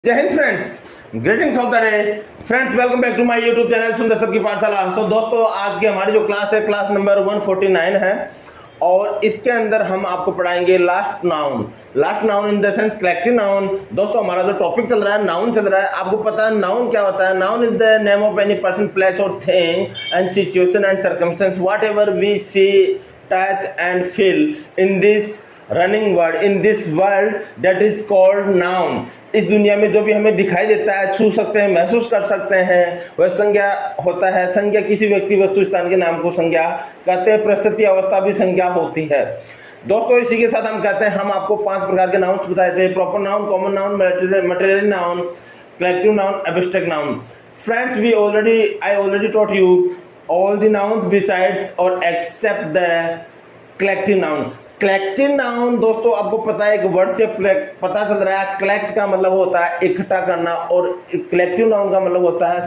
जय हिंद friends, greetings of the day friends. Welcome back to my YouTube channel Sundar sir की पाठशाला। दोस्तों, आज की हमारी जो क्लास है क्लास नंबर 149 है और इसके अंदर हम आपको पढ़ाएंगे last noun in the sense collective noun. दोस्तों, हमारा जो टॉपिक चल रहा है नाउन चल रहा है। आपको पता है नाउन क्या होता है? Noun is the name of any person, place और thing and situation and circumstance whatever we see, touch and feel in this running word, in this world, that is called noun. इस दुनिया में जो भी हमें दिखाई देता है, छू सकते हैं, महसूस कर सकते हैं, वह संज्ञा होता है। संज्ञा किसी व्यक्ति, वस्तु, स्थान के नाम को संज्ञा कहते हैं। परिस्थिति, अवस्था भी संज्ञा होती है। दोस्तों, इसी के साथ हम कहते हैं, हम आपको 5 प्रकार के नाउन्स बताए थे: proper noun, common noun, material noun, collective noun, abstract noun. Friends, I already taught you all the nouns besides और except the collective noun। Collective noun दोस्तों, आपको पता है, एक वर्ड से पता चल रहा है। कलेक्ट का मतलब होता है इकट्ठा करना और कलेक्टिव नाउन का मतलब होता है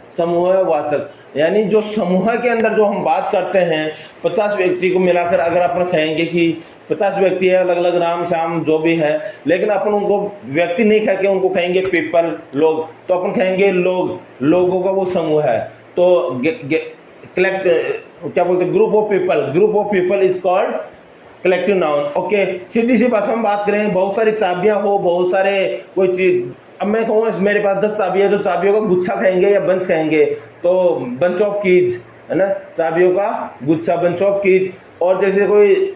समूहवाचक। यानी जो समूह के अंदर जो हम बात करते हैं, 50 व्यक्ति को मिलाकर अगर अपन कहेंगे कि 50 व्यक्ति है, अलग अलग नाम शाम जो भी है, लेकिन अपन उनको व्यक्ति नहीं कह के उनको कहेंगे पीपल, लोग, तो अपन कहेंगे लोगों का वो समूह है। तो कलेक्ट क्या बोलते हैं, group of people is called collective noun. Okay, सीधी सी भाषा में बात करें, बहुत सारी चाबियां हो, बहुत सारे कोई चीज, अब मैं कहूँ मेरे पास 10 चाबियां है, तो चाबियों का गुच्छा कहेंगे या बंच कहेंगे? तो बंच ऑफ कीज है ना, चाबियों का गुच्छा, बंच ऑफ कीज। और जैसे कोई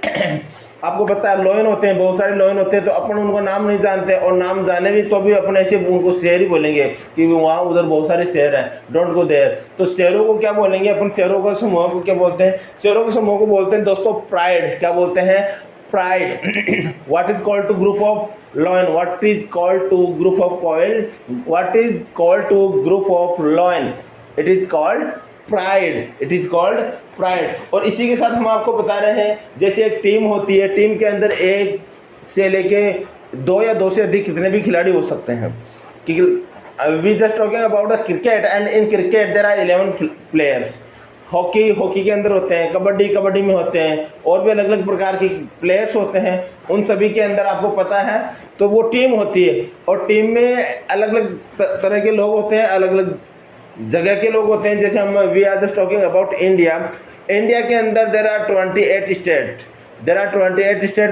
आपको पता है लॉयन होते हैं, बहुत सारे लॉयन होते हैं, तो अपन उनको नाम नहीं जानते, और नाम जाने भी तो भी अपन ऐसे उनको शेर ही बोलेंगे कि वहाँ उधर बहुत सारे शेर हैं, डोंट गो देयर। तो शेरों को क्या बोलेंगे अपन? शेरों का समूह को क्या बोलते हैं? शेरों के समूह को बोलते हैं दोस्तों प्राइड। क्या बोलते हैं? Pride. What is called to group of lion? What is called to group of coil? What is called to group of lion? It is called pride. और इसी के साथ हम आपको बता रहे हैं, जैसे एक टीम होती है, टीम के अंदर 1 से लेके 2 या 2 से अधिक कितने भी खिलाड़ी हो सकते हैं। We just talking about the cricket, and in cricket there are 11 players. Hockey के अंदर होते हैं, कबड्डी में होते हैं, और भी अलग अलग प्रकार के प्लेयर्स होते हैं। उन सभी के अंदर आपको पता है, तो वो टीम होती है, और टीम में अलग अलग तरह के लोग होते हैं, अलग अलग जगह के लोग होते हैं। जैसे हम we are just talking about India के अंदर देयर आर 28 स्टेट।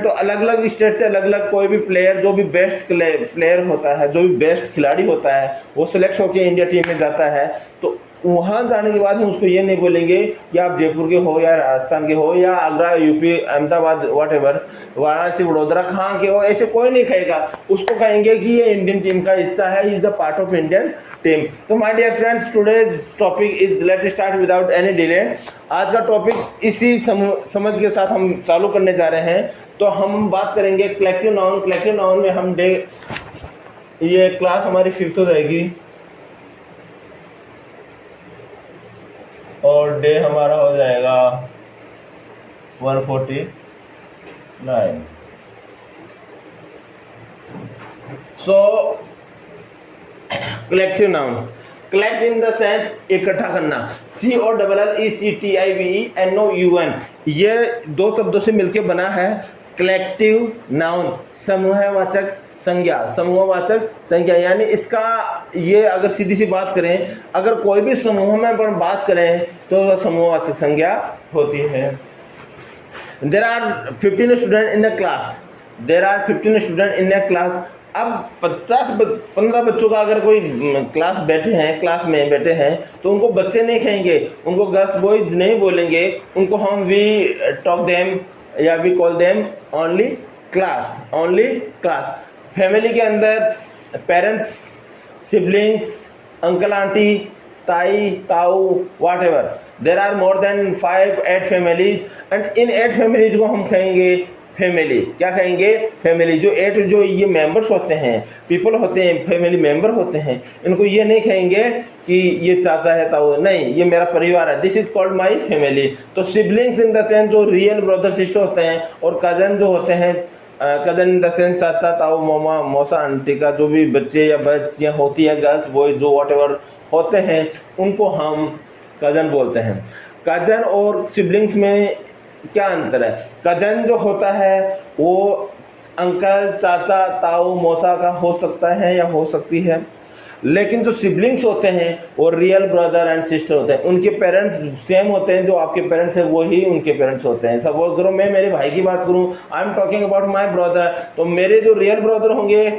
तो अलग अलग स्टेट से अलग अलग कोई भी प्लेयर, जो भी बेस्ट प्लेयर होता है, जो भी बेस्ट खिलाड़ी होता है, वो सिलेक्ट होकर इंडिया टीम में जाता है। तो वहां जाने के बाद हम उसको ये नहीं बोलेंगे कि आप जयपुर के हो या राजस्थान के हो या आगरा, यूपी, अहमदाबाद, व्हाटएवर, वाराणसी, वडोदरा, कहाँ के हो, ऐसे कोई नहीं कहेगा। उसको कहेंगे कि ये इंडियन टीम का हिस्सा है, is the part of Indian team. तो my dear friends, today's topic is, let start without any delay. आज का टॉपिक इसी समझ के साथ हम चालू करने जा रहे हैं। तो हम बात करेंगे कलेक्टिव नाउन में हम ये क्लास हमारी 5th हो जाएगी और डे हमारा हो जाएगा 149। So collective noun, collect in the sense इकट्ठा करना, COLLECTIVENOUN, ये 2 शब्दों से मिलकर बना है कलेक्टिव नाउन, समूहवाचक संज्ञा। यानी इसका ये अगर सीधी सी बात करें, अगर कोई भी समूह में अपन बात करें तो समूहवाचक संज्ञा होती है। There are 15 student in a class. अब 15 बच्चों का अगर कोई क्लास में बैठे हैं, तो उनको बच्चे नहीं कहेंगे, उनको गर्ल्स बॉयज नहीं बोलेंगे, उनको हम वी टॉक देम या we call them only class. Family के अंदर पेरेंट्स, सिबलिंग्स, अंकल आंटी, ताई ताऊ, whatever, there are more than 5-8 families, and in 8 families को हम कहेंगे फैमिली। क्या कहेंगे? फैमिली। जो 8 जो ये मेंबर्स होते हैं, पीपल होते हैं, फैमिली मेंबर होते हैं, इनको ये नहीं कहेंगे कि ये चाचा है ताऊ, नहीं, ये मेरा परिवार है, this is called my family. तो सिबलिंग्स इन द सेंस जो रियल ब्रदर सिस्टर होते हैं, और कजन जो होते हैं, कजन इन द सेंस चाचा ताऊ मामा मौसा आंटी का जो भी बच्चे या बच्चियां होती है, गर्ल्स बॉयज जो व्हाटएवर होते हैं, उनको हम कजन बोलते हैं। कजन और सिबलिंग्स में क्या अंतर है? कजन जो होता है वो अंकल, चाचा, ताऊ, मौसा का हो सकता है या हो सकती है। लेकिन जो सिबलिंग्स होते हैं वो रियल ब्रदर एंड सिस्टर होते हैं, उनके पेरेंट्स सेम होते हैं, जो आपके पेरेंट्स हैं वही उनके पेरेंट्स होते हैं। सपोज करो मैं मेरे भाई की बात करूं, I am talking about my brother, तो मेरे जो रियल ब्रदर होंगे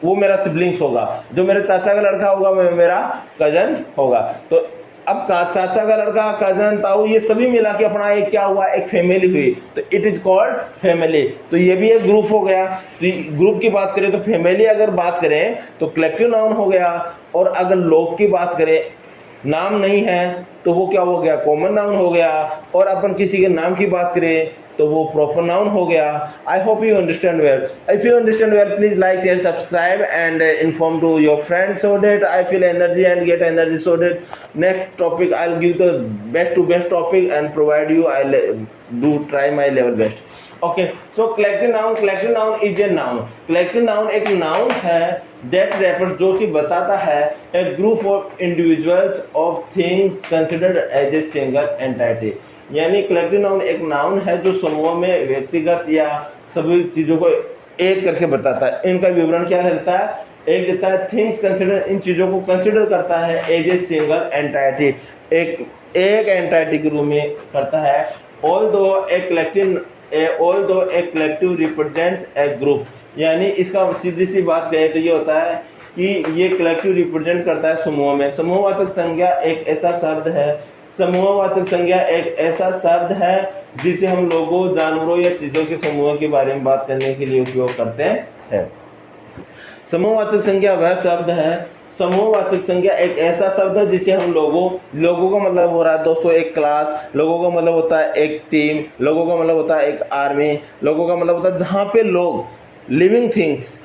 वो मेरा सिबलिंग्स होगा, जो मेरे चाचा का लड़का होगा वो मेरा कजन होगा। तो अब चाचा का लड़का, कजन, ताऊ, ये सभी मिला के अपना एक क्या हुआ, एक फैमिली हुई, तो इट इज कॉल्ड फैमिली। तो ये भी एक ग्रुप हो गया। तो ग्रुप की बात करें तो फैमिली अगर बात करें तो कलेक्टिव नाउन हो गया, और अगर लोग की बात करें, नाम नहीं है तो वो क्या हो गया, कॉमन नाउन हो गया, और अपन किसी के नाम की बात करें तो वो प्रॉपर नाउन हो गया। I hope you understand well. If you understand well, please like, share, subscribe and inform to your friends so that I feel energy and get energy, so that next topic I'll give the best to best topic and provide you, I'll do try my level best. Okay, so collective noun is a noun. Collective noun एक noun है that refers, जो कि बताता है a group of individuals of things considered as a single entity। यानी collective noun एक noun है जो समूह में व्यक्तिगत या सभी चीजों को एक करके बताता है। इनका विवरण क्या करता है, एक देता है थिंग्स कंसिडर, इन चीजों को कंसिडर करता है एज ए सिंगल एंटाइटी, एक एंटाइटी के रूप में करता है। Although A collective represents a group, यानी इसका सीधी सी बात कहें तो ये होता है कि ये कलेक्टिव रिप्रेजेंट करता है समूह में। समूहवाचक संज्ञा एक ऐसा शब्द है, समूहवाचक संज्ञा एक ऐसा शब्द है जिसे हम लोगों, जानवरों या चीजों के समूह के बारे में बात करने के लिए उपयोग करते हैं। समूहवाचक संज्ञा वह शब्द है, समूहवाचक संज्ञा एक ऐसा शब्द है जिसे हम लोगों का मतलब हो रहा है दोस्तों एक क्लास, लोगों का मतलब होता है एक टीम, लोगों का मतलब होता है एक आर्मी, लोगों का मतलब होता है जहाँ पे लोग living things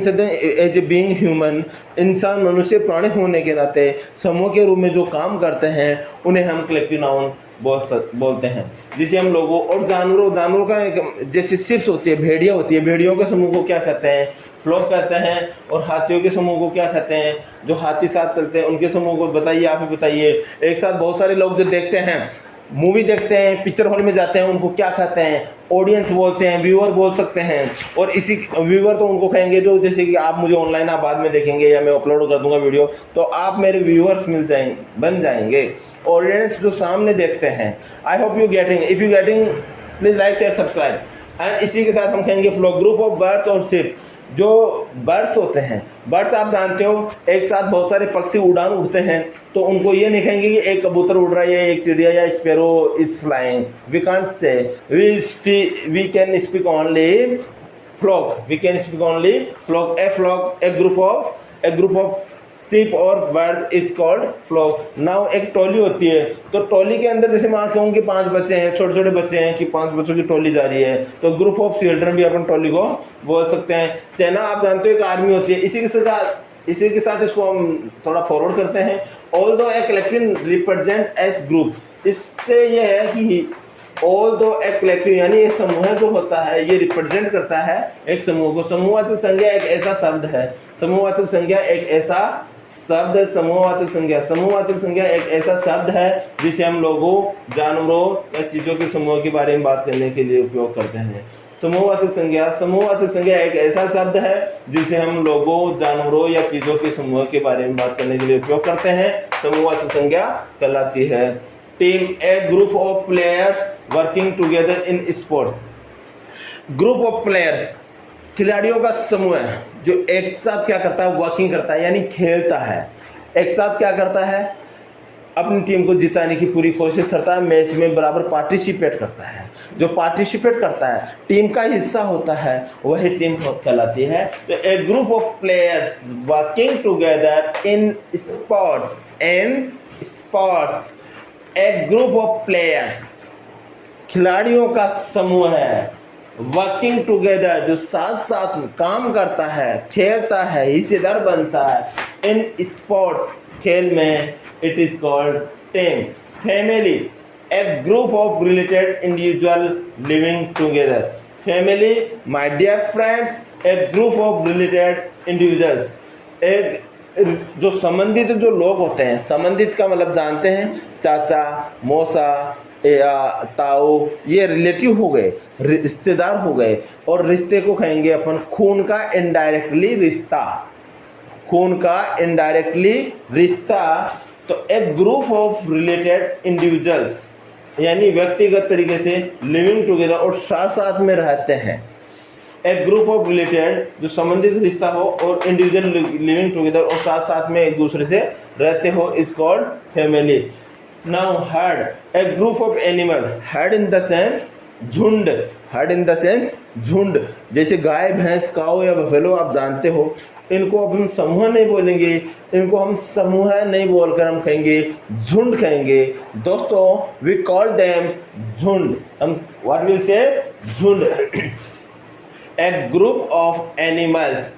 as a being human, इंसान, मनुष्य, प्राणी होने के नाते समूह के रूप में जो काम करते हैं उन्हें हम कलेक्टिव नाउन बोलते हैं। जिसे हम लोगों और जानवरों का जैसे शिप्स होती है, भेड़िया होती है, भेड़ियों के समूह को क्या कहते हैं, फ्लॉक कहते हैं। और हाथियों के समूह को क्या कहते हैं, जो हाथी साथ चलते हैं उनके समूह को बताइए, आप ही बताइए। एक साथ बहुत सारे लोग जो देखते हैं, मूवी देखते हैं, पिक्चर हॉल में जाते हैं, उनको क्या कहते हैं, ऑडियंस बोलते हैं, व्यूअर बोल सकते हैं। और इसी व्यूअर तो उनको कहेंगे जो, जैसे कि आप मुझे ऑनलाइन आप बाद में देखेंगे या मैं अपलोड कर दूंगा वीडियो, तो आप मेरे व्यूअर्स बन जाएंगे। ऑडियंस जो सामने देखते हैं। I hope you getting, if you getting please like, share, subscribe. And इसी के साथ हम कहेंगे फ्लो, ग्रुप ऑफ बर्ड्स और शिप। जो बर्ड्स होते हैं, बर्ड्स आप जानते हो एक साथ बहुत सारे पक्षी उड़ान उड़ते हैं, तो उनको ये नहीं कहेंगे कि एक कबूतर उड़ रहा है, एक चिड़िया या sparrow is flying. We can't say, we can speak only flock, we can speak only flock. A group of ship और birds is called flock. Now एक टोली होती है, तो टोली के अंदर जैसे मान कहूँ कि 5 बच्चे हैं, छोटे छोटे बच्चे हैं, कि 5 बच्चों की टोली जा रही है, तो ग्रुप ऑफ चिल्ड्रन भी अपन टोली को बोल सकते हैं। सेना आप जानते हो एक आर्मी होती है। इसी के साथ इसको हम थोड़ा फॉरवर्ड करते हैं। Although a collective represent age group, इससे यह है कि ऑल्दो ए कलेक्टिव यानी ये समूह जो होता है ये रिप्रेजेंट करता है एक समूह को। समूहवाचक संज्ञा एक ऐसा शब्द है, समूहवाचक संज्ञा एक ऐसा शब्द है, समूहवाचक संज्ञा एक ऐसा शब्द है जिसे हम लोगों, जानवरों या चीजों के समूह के बारे में बात करने के लिए उपयोग करते हैं। समूहवाचक संज्ञा एक ऐसा शब्द है जिसे हम लोगों, जानवरों या चीजों के समूह के बारे में बात करने के लिए उपयोग करते हैं। समूहवाचक संज्ञा कहलाती है team, a group of players working together in sports. Group of player खिलाड़ियों का समूह है जो एक साथ क्या करता है, वर्किंग करता है, यानी खेलता है। एक साथ क्या करता है, अपनी टीम को जिताने की पूरी कोशिश करता है, मैच में बराबर पार्टिसिपेट करता है। जो पार्टिसिपेट करता है, टीम का हिस्सा होता है, वही टीम कहलाती है। तो a group of players working together in sports, a group of players खिलाड़ियों का समूह है, वर्किंग टुगेदर जो साथ साथ काम करता है, खेलता है, हिस्सेदार बनता है इन स्पोर्ट्स, खेल में, it is called team. Family, a group of related individual living together. Family, my dear friends, a group of related individuals, एक जो संबंधित जो लोग होते हैं, संबंधित का मतलब जानते हैं, चाचा, मौसा, या ताऊ, ये रिलेटिव हो गए, रिश्तेदार हो गए। और रिश्ते को कहेंगे अपन खून का इनडायरेक्टली रिश्ता, खून का इनडायरेक्टली रिश्ता। तो एक ग्रुप ऑफ रिलेटेड इंडिविजुअल्स, यानी व्यक्तिगत तरीके से लिविंग टुगेदर और साथ साथ में रहते हैं। एक ग्रुप ऑफ रिलेटेड जो संबंधित रिश्ता हो और इंडिविजुअल लिविंग टुगेदर और साथ साथ में एक दूसरे से रहते हो is called family. Now heard, A group of animal, heard in the sense झुंड, हर्ड इन द सेंस झुंड। जैसे गाय, भैंस, काऊ या बफेलो आप जानते हो, इनको अपन समूह नहीं बोलेंगे, इनको हम समूह नहीं बोलकर हम कहेंगे झुंड कहेंगे। दोस्तों वी कॉल देम झुंड, हम व्हाट विल से झुंड। ए ग्रुप ऑफ एनिमल्स,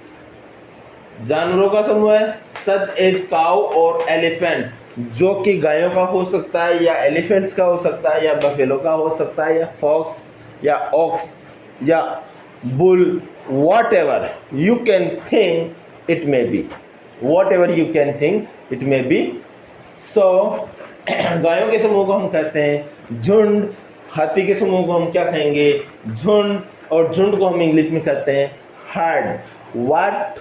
जानवरों का समूह है, सच एज काऊ और एलिफेंट, जो कि गायों का हो सकता है या एलिफेंट्स का हो सकता है या बफेलो का हो सकता है या फॉक्स या ऑक्स या bull, whatever you can think it may be, whatever you can think it may be। so गायों के समूह को हम कहते हैं झुंड, हाथी के समूह को हम क्या कहेंगे झुंड, और झुंड को हम इंग्लिश में कहते हैं heard. what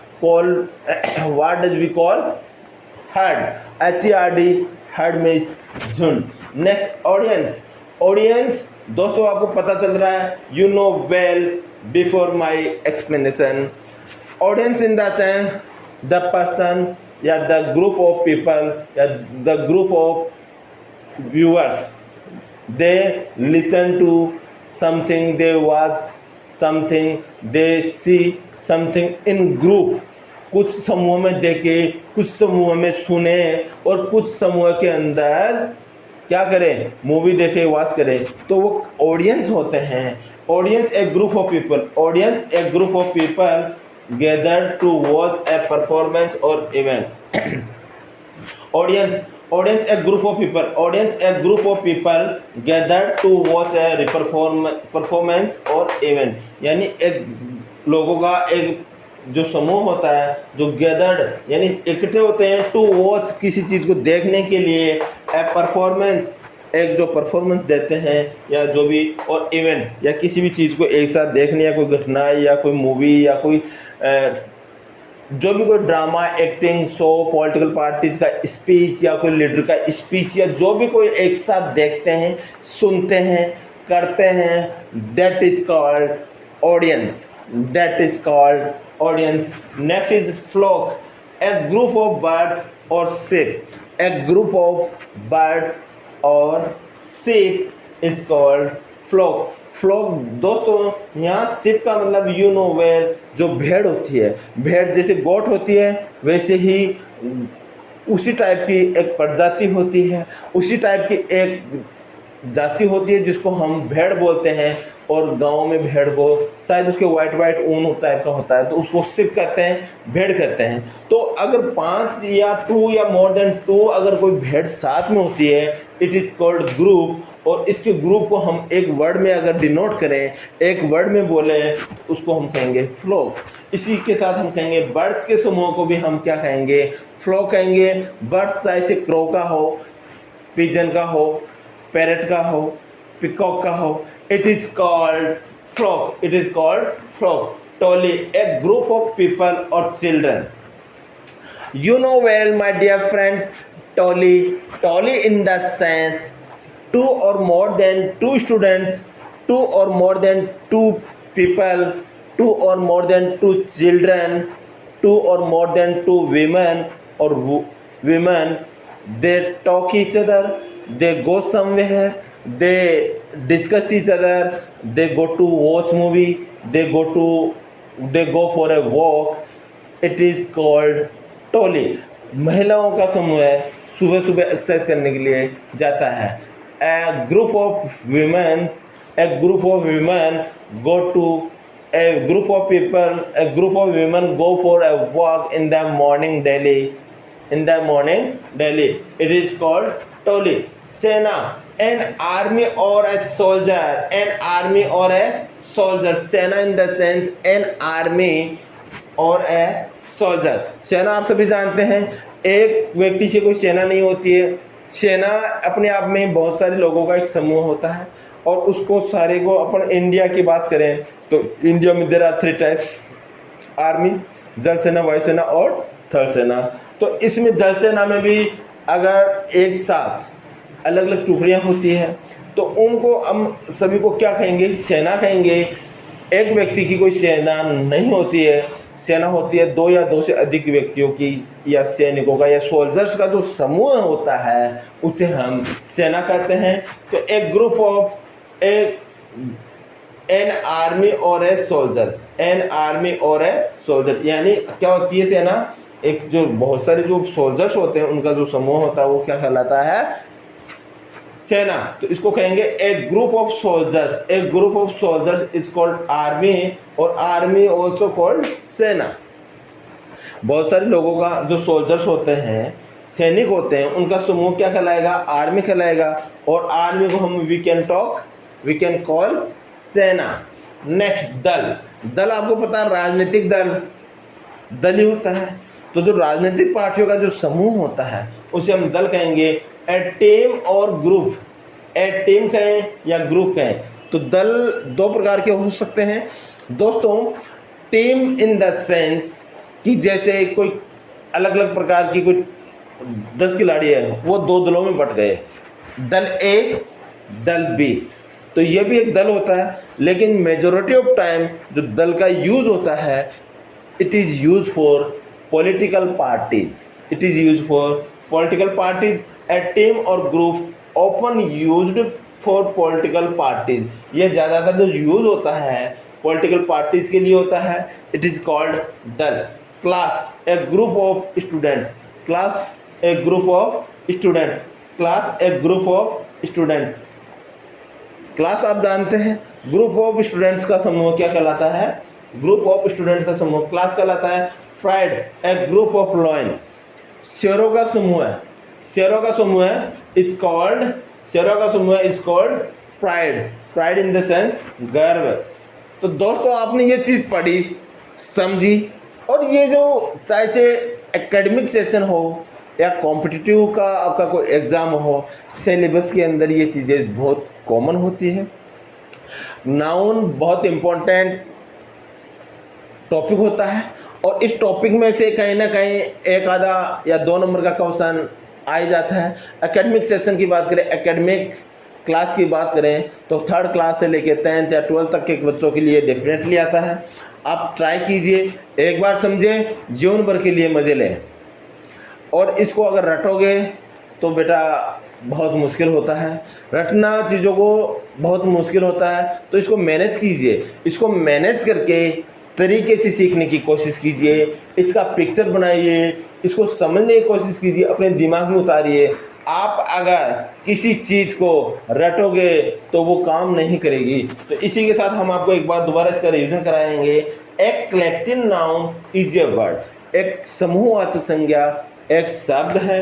does we call herd, HERD, herd means झुंड। नेक्स्ट ऑडियंस, ऑडियंस दोस्तों आपको पता चल रहा है, you know well before my explanation, audience in the sense the person या the group of people या the group of viewers, they listen to something, they watch something, they see something in group। कुछ समूह में देखे, कुछ समूह में सुने और कुछ समूह के अंदर क्या करें, मूवी देखे, वॉच करें, तो वो ऑडियंस होते हैं। Audience a group of people, audience a group of people gathered to watch a performance और event. Audience, audience a group of people, audience a group of people gathered to watch a performance और event, यानी एक लोगों का एक जो समूह होता है, जो गैदर्ड यानी इकट्ठे होते हैं टू वॉच, किसी चीज को देखने के लिए, ए परफॉर्मेंस एक जो परफॉर्मेंस देते हैं या जो भी, और इवेंट या किसी भी चीज को एक साथ देखने, या कोई घटना या कोई मूवी या कोई जो भी कोई drama, acting show, political parties का स्पीच या कोई लीडर का स्पीच या जो भी कोई एक साथ देखते हैं, सुनते हैं, करते हैं, that is called audience, that is called audience. Next is flock, a group of birds और sheep, a group of birds और sheep is called flock. Flock दोस्तों यहाँ sheep का मतलब यू नो वेल, जो भेड़ होती है, भेड़ जैसे गोट होती है वैसे ही उसी टाइप की एक प्रजाति होती है, उसी टाइप की एक जाति होती है जिसको हम भेड़ बोलते हैं। और गांव में भेड़ को शायद उसके वाइट ऊन टाइप का होता है, तो उसको sheep कहते हैं, भेड़ कहते हैं। तो अगर 5 या 2 या मोर देन 2 अगर कोई भेड़ साथ में होती है, इट इज कॉल्ड ग्रुप। और इसके ग्रुप को हम एक वर्ड में अगर डिनोट करें, एक वर्ड में बोले, उसको हम कहेंगे फ्लॉक। इसी के साथ हम कहेंगे बर्ड्स के समूह को भी हम क्या कहेंगे, फ्लॉक कहेंगे। बर्ड्स चाहे से क्रो का हो, पिजन का हो, पैरट का हो, पिकॉक का हो, it is called flock, it is called flock। Tolly, a group of people or children, you know well my dear friends, tolly, tolly in the sense 2 or more than 2 students, 2 or more than 2 people, 2 or more than 2 children, 2 or more than 2 women or women, they talk each other, they go somewhere, they discuss each other, they go to watch movie, they go for a walk, it is called tolly। महिलाओं का समूह है, सुबह सुबह exercise करने के लिए जाता है। a group of women go to, a group of people, a group of women go for a walk in the morning daily, in the morning daily, it is called tolly। सेना, an army or a soldier, an army or a soldier, सेना in the sense an army or a soldier। सेना आप सभी जानते हैं, एक व्यक्ति से कोई सेना नहीं होती है, सेना अपने आप में बहुत सारे लोगों का एक समूह होता है और उसको सारे को अपन इंडिया की बात करें तो इंडिया में देयर आर 3 टाइप्स आर्मी, जल सेना, वायु सेना और थल सेना। तो इसमें जल सेना में भी अगर एक साथ अलग अलग टुकड़ियां होती है तो उनको हम सभी को क्या कहेंगे, सेना कहेंगे। एक व्यक्ति की कोई सेना नहीं होती है, सेना होती है 2 या 2 से अधिक व्यक्तियों की या सैनिकों का या सोल्जर्स का जो समूह होता है उसे हम सेना कहते हैं। तो एक ग्रुप ऑफ एन आर्मी और ए सोल्जर, एन आर्मी और ए सोल्जर, यानी क्या होती है सेना, एक जो बहुत सारे जो सोल्जर्स होते हैं उनका जो समूह होता है वो क्या कहलाता है, सेना। तो इसको कहेंगे एक ग्रुप ऑफ सोल्जर्स, एक group of soldiers is called army और आर्मी आल्सो कॉल्ड सेना। बहुत सारे लोगों का जो सोल्जर्स होते हैं, सैनिक होते हैं, उनका समूह क्या कहलाएगा, आर्मी कहलाएगा और आर्मी को हम वी कैन कॉल सेना। नेक्स्ट दल, दल आपको पता है राजनीतिक दल ही होता है। तो जो राजनीतिक पार्टियों का जो समूह होता है उसे हम दल कहेंगे। ए टीम और ग्रुप, ए टीम कहें या ग्रुप कहें। तो दल 2 प्रकार के हो सकते हैं दोस्तों। टीम इन द सेंस कि जैसे कोई अलग अलग प्रकार की कोई 10 खिलाड़ी है, वो 2 दलों में बट गए, दल ए दल बी, तो ये भी एक दल होता है। लेकिन मेजॉरिटी ऑफ टाइम जो दल का यूज होता है it is use for political parties, it is use for political parties. A team और group often used for political parties, ये ज़्यादातर जो यूज होता है पॉलिटिकल पार्टीज के लिए होता है, इट इज कॉल्ड दल। Class, A group of students, class A group of student, class A group of student. Class आप जानते हैं, ग्रुप ऑफ स्टूडेंट्स का समूह क्या कहलाता है, ग्रुप ऑफ स्टूडेंट्स का समूह क्लास कहलाता है। Pride, A group of lion, शेरों का समूह है, शेरों का समूह है इज कॉल्ड, शेरों का समूह is called pride, pride in the sense गर्व। तो दोस्तों आपने ये चीज पढ़ी, समझी, और ये जो चाहे से एकेडमिक सेशन हो या कॉम्पिटिटिव का आपका कोई एग्जाम हो, सिलेबस के अंदर ये चीज़ें बहुत कॉमन होती है। नाउन बहुत इम्पोर्टेंट टॉपिक होता है और इस टॉपिक में से कहीं ना कहीं 1 आधा या 2 नंबर का क्वेश्चन आ ही जाता है। एकेडमिक सेशन की बात करें, एकेडमिक क्लास की बात करें तो 3rd क्लास से लेके 10th या 12th तक के बच्चों के लिए डेफिनेटली आता है। आप ट्राई कीजिए, एक बार समझें, जीवन भर के लिए मजे लें। और इसको अगर रटोगे तो बेटा बहुत मुश्किल होता है, रटना चीज़ों को बहुत मुश्किल होता है। तो इसको मैनेज कीजिए, इसको मैनेज करके तरीके से सीखने की कोशिश कीजिए, इसका पिक्चर बनाइए, इसको समझने की कोशिश कीजिए, अपने दिमाग में उतारिए। आप अगर किसी चीज़ को रटोगे तो वो काम नहीं करेगी। तो इसी के साथ हम आपको एक बार दोबारा इसका रिवीजन कराएंगे। एक collective noun is a word, एक समूहवाचक संज्ञा एक शब्द है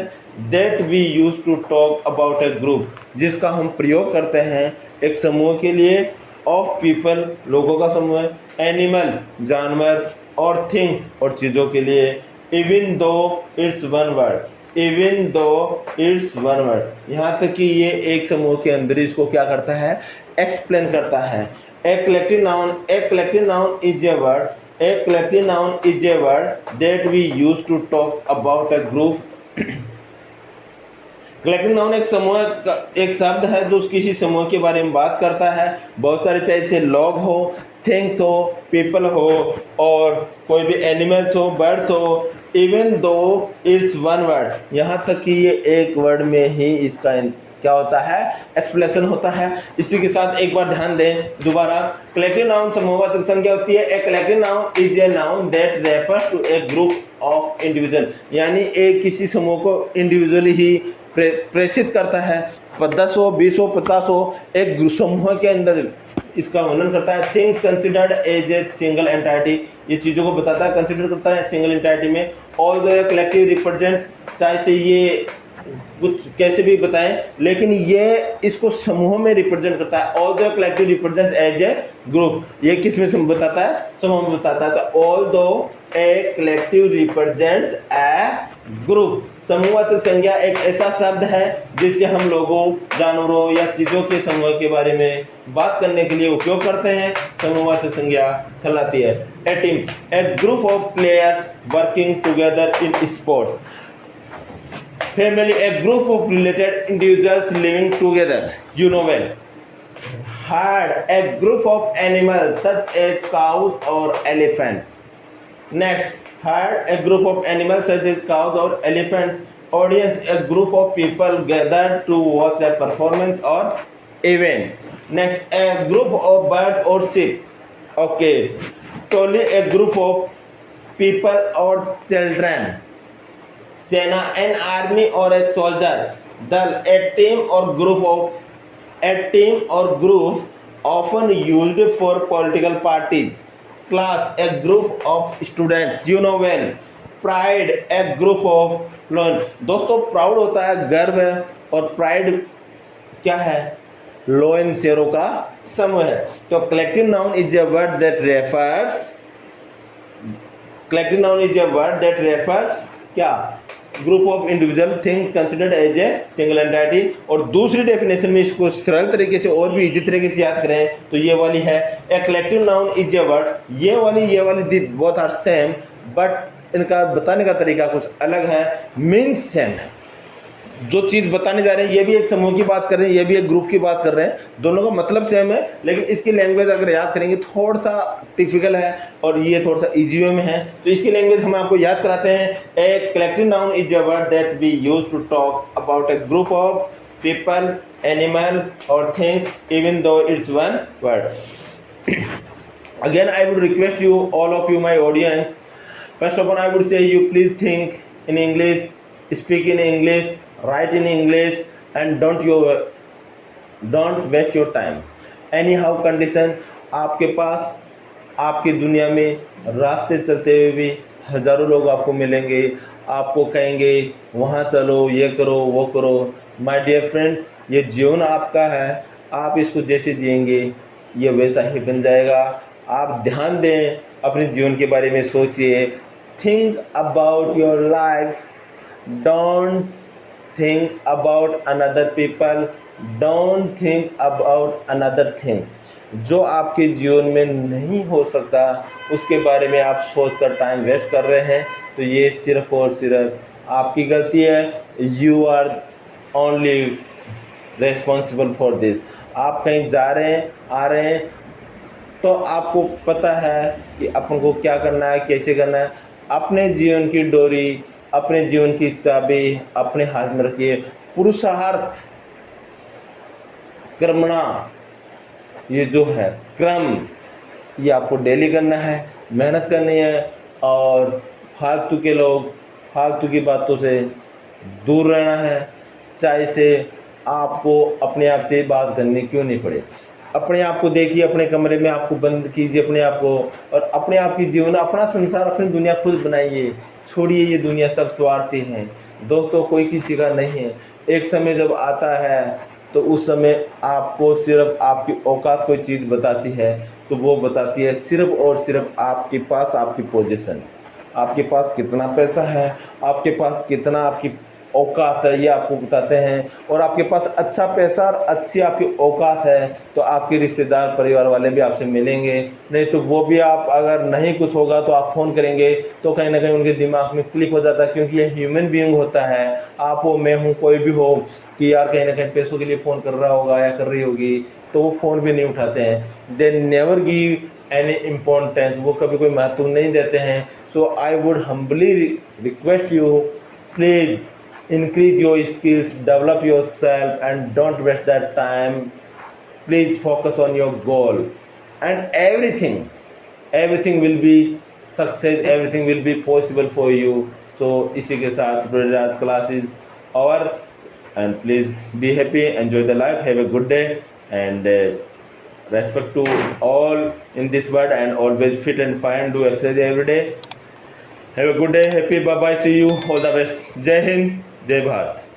that we use to talk about a group, जिसका हम प्रयोग करते हैं एक समूह के लिए। of people, लोगों का समूह है। animal, जानवर, और things, और चीज़ों के लिए। even though it's one word, even though it's one word, यहाँ तक कि ये एक समूह के अंदर इसको क्या करता है, एक्सप्लेन करता है। a collective noun is a word, a collective noun is a word that we use to talk about a group। Collective noun एक समूह, एक शब्द है जो किसी समूह के बारे में बात करता है। बहुत सारे चाहे लोग हो, थिंग्स हो, पीपल हो, और कोई भी एनिमल्स हो, बर्ड्स हो। Even though it's one word, यहाँ तक कि ये एक वर्ड में ही इसका क्या होता है, एक्सप्लेनेशन होता है। इसी के साथ एक बार ध्यान दें दोबारा, कलेक्टिव नाउन समूहवाचक संज्ञा होती है। A collective noun is a noun that refers to a group of individual, यानी एक किसी समूह को इंडिविजुअली ही प्रेषित करता है। 10 हो, 20 हो, 50 हो, एक समूह के अंदर इसका वर्णन करता है। Things considered as a single entity, ये चीज़ों को बताता है, कंसिडर करता है सिंगल एंटाइटी में। ऑल द कलेक्टिव रिप्रेजेंट्स, चाहे से ये कुछ कैसे भी बताएं, लेकिन ये इसको समूह में रिप्रेजेंट करता है। All the collective represents as a group, ये किस में बताता है, समूह में बताता है। तो although a collective represents a group समूहवाचक संज्ञा एक ऐसा शब्द है जिससे हम लोगों, जानवरों या चीजों के समूह के बारे में बात करने के लिए उपयोग करते हैं। समूहवाचक संज्ञा कहलाती है। A team, a group of players working together in sports. Family, a group of related individuals living together, you know well. Herd, a group of animals such as cows or elephants. Next, herd, a group of animals such as cows or elephants. Audience, a group of people gathered to watch a performance or event. Next, a group of birds or sheep. Okay. Totally, a group of people or children. Sena, an army or a soldier. Dal, a team or group often used for political parties. Class, a group of students, you know well. Pride, a group of loan. दोस्तों proud होता है गर्व है, और pride क्या है? Loan शेरों का समूह है। तो collective noun is a word that refers क्या? Group of individual things considered as a single entity. और दूसरी डेफिनेशन में इसको सरल तरीके से और भी इजी तरीके से याद करें तो ये वाली है, a collective noun is a word. ये वाली बोथ आर सेम, बट इनका बताने का तरीका कुछ अलग है, मीन्स सेम है। जो चीज बताने जा रहे हैं ये भी एक समूह की बात कर रहे हैं, ये भी एक ग्रुप की बात कर रहे हैं, दोनों का मतलब सेम है, लेकिन इसकी लैंग्वेज अगर याद करेंगे थोड़ा सा टिपिकल है और ये थोड़ा सा इजी वे में है। तो इसकी लैंग्वेज हम आपको याद कराते हैं। A collective noun is a word that we use to talk about a group of people, animal और things even though it's one word. Again, I would request you, all of you, my audience. First of all, I would say you please think in English, speak in English, write in English, and don't waste your time. Anyhow condition, आपके पास आपकी दुनिया में रास्ते चलते हुए भी हजारों लोग आपको मिलेंगे, आपको कहेंगे वहाँ चलो, ये करो, वो करो। माय डियर फ्रेंड्स, ये जीवन आपका है, आप इसको जैसे जिएंगे ये वैसा ही बन जाएगा। आप ध्यान दें, अपने जीवन के बारे में सोचिए। Think about your life, don't think about another people, don't think about another things। जो आपके जीवन में नहीं हो सकता उसके बारे में आप सोचकर टाइम वेस्ट कर रहे हैं, तो ये सिर्फ और सिर्फ आपकी गलती है। You are only responsible for this. आप कहीं जा रहे हैं, आ रहे हैं, तो आपको पता है कि अपन को क्या करना है, कैसे करना है। अपने जीवन की डोरी, अपने जीवन की चाबी अपने हाथ में रखिए। पुरुषार्थ कर्मणा, ये जो है क्रम, ये आपको डेली करना है, मेहनत करनी है, और फालतू के लोग, फालतू की बातों से दूर रहना है। चाहे से आपको अपने आप से बात करनी क्यों नहीं पड़े। अपने आप को देखिए, अपने कमरे में आपको बंद कीजिए अपने आप को, और अपने आप की जीवन, अपना संसार, अपनी दुनिया खुद बनाइए। छोड़िए ये दुनिया, सब स्वार्थी हैं दोस्तों, कोई किसी का नहीं है। एक समय जब आता है तो उस समय आपको सिर्फ आपकी औकात कोई चीज़ बताती है, तो वो बताती है सिर्फ और सिर्फ आपके पास आपकी पोजीशन, आपके पास कितना पैसा है, आपके पास कितना आपकी औकात है, ये आपको बताते हैं। और आपके पास अच्छा पैसा और अच्छी आपकी औकात है तो आपके रिश्तेदार, परिवार वाले भी आपसे मिलेंगे। नहीं तो वो भी, आप अगर नहीं कुछ होगा तो आप फ़ोन करेंगे तो कहीं ना कहीं उनके दिमाग में क्लिक हो जाता है, क्योंकि ये ह्यूमन बीइंग होता है। आप हो, मैं हूँ, कोई भी हो, कि यार कहीं ना कहीं पैसों के लिए फ़ोन कर रहा होगा या कर रही होगी, तो वो फ़ोन भी नहीं उठाते हैं। They never give any importance, वो कभी कोई महत्व नहीं देते हैं। So I would humbly request you, please increase your skills, develop yourself, and don't waste that time. Please focus on your goal, and everything will be success, everything will be possible for you. So इसी के साथ class is over, and please be happy, enjoy the life, have a good day, and respect to all in this world, and always fit and fine, do exercise every day. Have a good day, happy, bye bye, see you, all the best. Jai Hind, Jai Bharat.